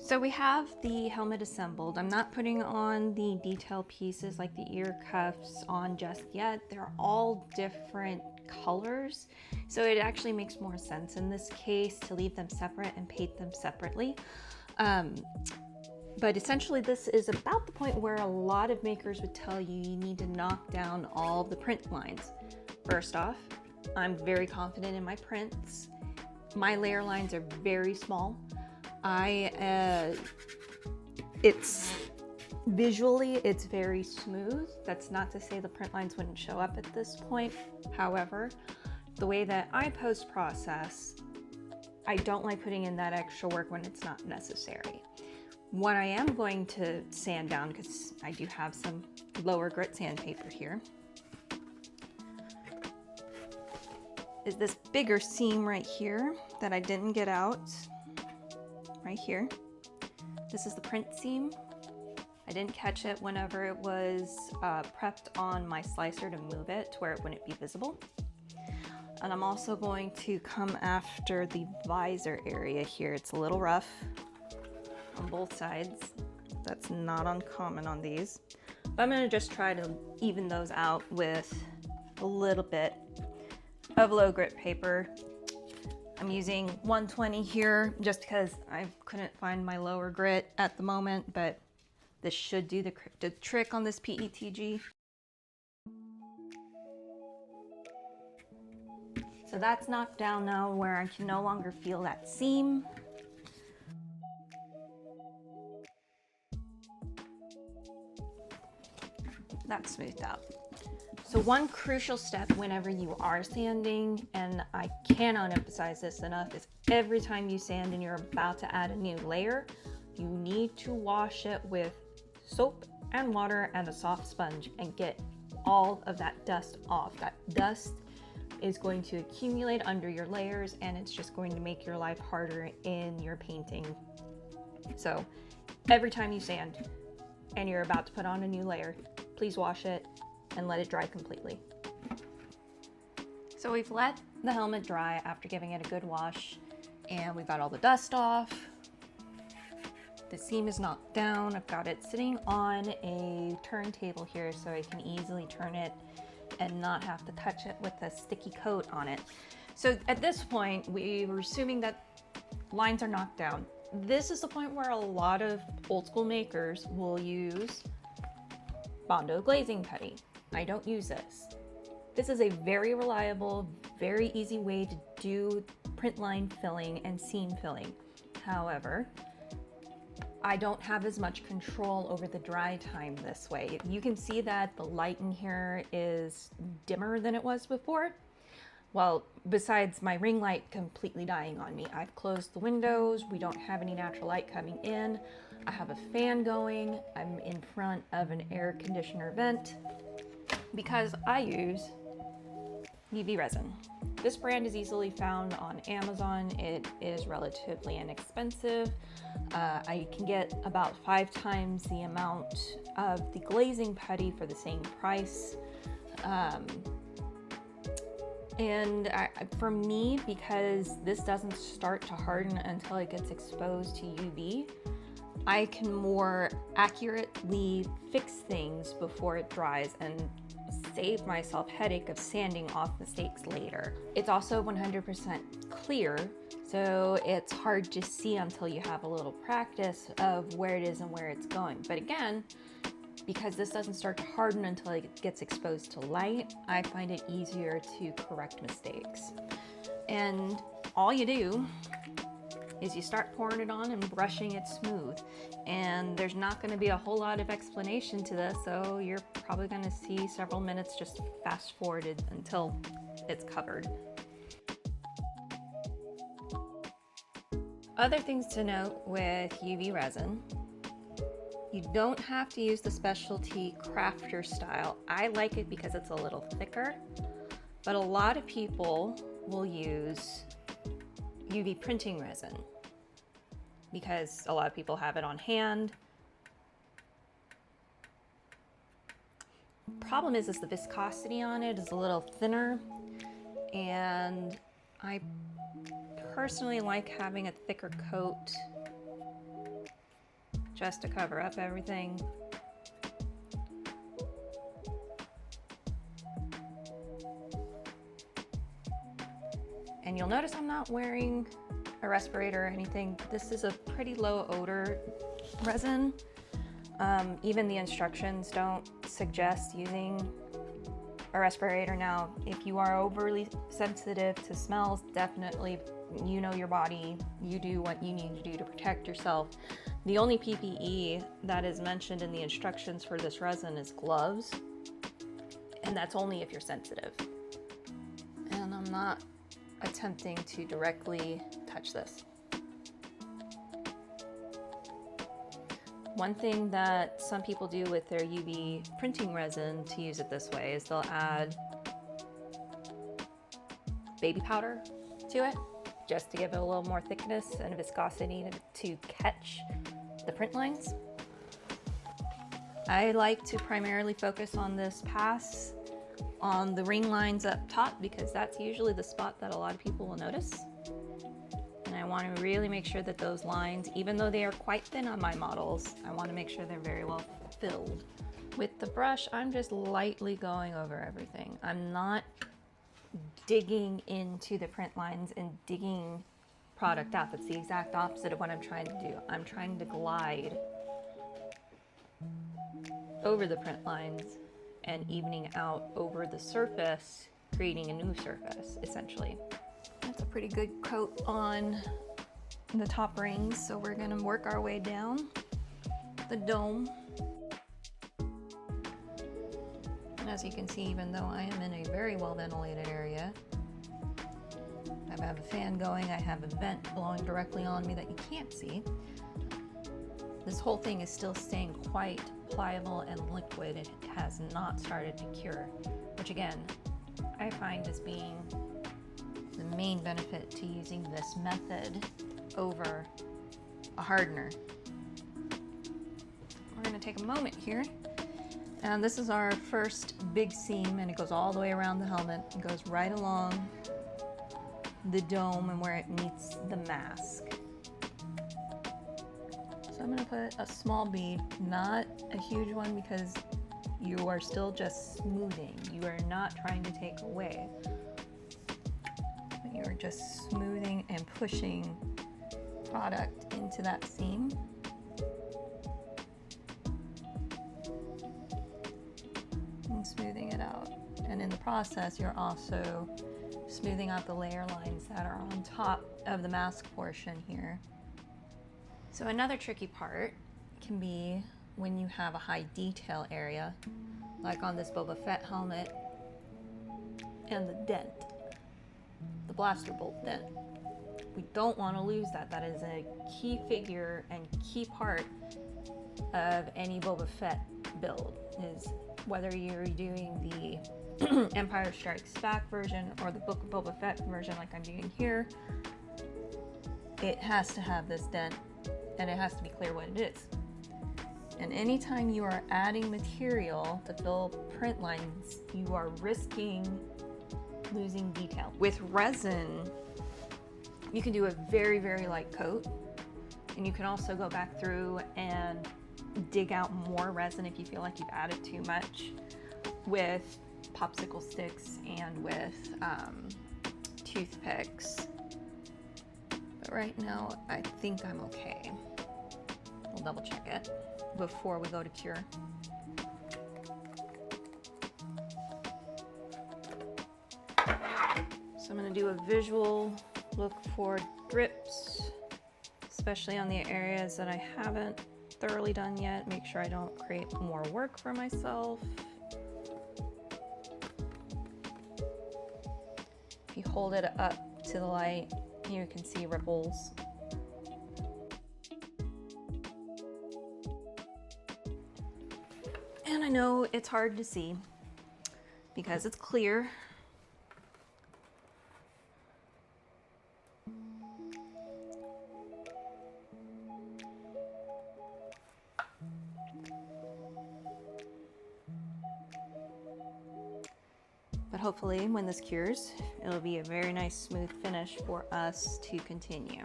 So we have the helmet assembled. I'm not putting on the detail pieces like the ear cuffs on just yet. They're all different colors, so it actually makes more sense in this case to leave them separate and paint them separately. But essentially this is about the point where a lot of makers would tell you you need to knock down all the print lines. First off, I'm very confident in my prints. My layer lines are very small. It's visually, it's very smooth. That's not to say the print lines wouldn't show up at this point. However, the way that I post-process, I don't like putting in that extra work when it's not necessary. What I am going to sand down, because I do have some lower grit sandpaper here, is this bigger seam right here that I didn't get out. Right here. This is the print seam. I didn't catch it whenever it was prepped on my slicer to move it to where it wouldn't be visible. And I'm also going to come after the visor area here. It's a little rough on both sides. That's not uncommon on these. But I'm gonna just try to even those out with a little bit of low grit paper. I'm using 120 here just because I couldn't find my lower grit at the moment, but this should do the trick on this PETG. So that's knocked down now where I can no longer feel that seam. That's smoothed out. So one crucial step whenever you are sanding, and I cannot emphasize this enough, is every time you sand and you're about to add a new layer, you need to wash it with soap and water and a soft sponge and get all of that dust off. That dust is going to accumulate under your layers and it's just going to make your life harder in your painting. So every time you sand and you're about to put on a new layer, please wash it and let it dry completely. So we've let the helmet dry after giving it a good wash, and we've got all the dust off. The seam is knocked down. I've got it sitting on a turntable here so I can easily turn it and not have to touch it with a sticky coat on it. So at this point, we were assuming that lines are knocked down. This is the point where a lot of old school makers will use Bondo glazing putty. I don't use this. This is a very reliable, very easy way to do print line filling and seam filling. However, I don't have as much control over the dry time this way. You can see that the light in here is dimmer than it was before. Well, besides my ring light completely dying on me. I've closed the windows. We don't have any natural light coming in. I have a fan going. I'm in front of an air conditioner vent because I use UV resin. This brand is easily found on Amazon. It is relatively inexpensive. I can get about 5 times the amount of the glazing putty for the same price. For me, because this doesn't start to harden until it gets exposed to UV, I can more accurately fix things before it dries and save myself headache of sanding off mistakes later. It's also 100% clear, so it's hard to see until you have a little practice of where it is and where it's going. But again, because this doesn't start to harden until it gets exposed to light, I find it easier to correct mistakes. And all you do is you start pouring it on and brushing it smooth. And there's not going to be a whole lot of explanation to this, so you're probably going to see several minutes just fast forwarded until it's covered. Other things to note with UV resin: you don't have to use the specialty crafter style. I like it because it's a little thicker, but a lot of people will use UV printing resin because a lot of people have it on hand. Problem is the viscosity on it is a little thinner, and I personally like having a thicker coat just to cover up everything. And you'll notice I'm not wearing a respirator or anything. This is a pretty low odor resin. Even the instructions don't suggest using a respirator. Now, if you are overly sensitive to smells, definitely, you know your body, you do what you need to do to protect yourself. The only PPE that is mentioned in the instructions for this resin is gloves, and that's only if you're sensitive. And I'm not attempting to directly touch this. One thing that some people do with their UV printing resin to use it this way is they'll add baby powder to it, just to give it a little more thickness and viscosity to catch the print lines. I like to primarily focus on this pass on the ring lines up top, because that's usually the spot that a lot of people will notice. And I want to really make sure that those lines, even though they are quite thin on my models, I want to make sure they're very well filled. With the brush, I'm just lightly going over everything. I'm not digging into the print lines and digging product out. That's the exact opposite of what I'm trying to do. I'm trying to glide over the print lines and evening out over the surface, creating a new surface, essentially. That's a pretty good coat on the top rings, so we're gonna work our way down the dome. And as you can see, even though I am in a very well ventilated area, I have a fan going, I have a vent blowing directly on me that you can't see. This whole thing is still staying quite pliable and liquid. It has not started to cure, which again, I find as being the main benefit to using this method over a hardener. We're gonna take a moment here. And this is our first big seam, and it goes all the way around the helmet. It goes right along the dome and where it meets the mask. So I'm gonna put a small bead, not a huge one, because you are still just smoothing. You are not trying to take away. But you are just smoothing and pushing product into that seam. And smoothing it out. And in the process, you're also smoothing out the layer lines that are on top of the mask portion here. So another tricky part can be when you have a high detail area, like on this Boba Fett helmet, and the dent, the blaster bolt dent. We don't want to lose that. That is a key figure and key part of any Boba Fett build, is whether you're doing the Empire Strikes Back version or the Book of Boba Fett version like I'm doing here. It has to have this dent, and it has to be clear what it is. And anytime you are adding material to fill print lines, you are risking losing detail. With resin, you can do a very, very light coat, and you can also go back through and dig out more resin if you feel like you've added too much with popsicle sticks and with toothpicks. But right now, I think I'm okay. We'll double check it before we go to cure. So I'm gonna do a visual look for drips, especially on the areas that I haven't thoroughly done yet. Make sure I don't create more work for myself. If you hold it up to the light, you can see ripples. And I know it's hard to see because it's clear. But hopefully when this cures, it'll be a very nice smooth finish for us to continue.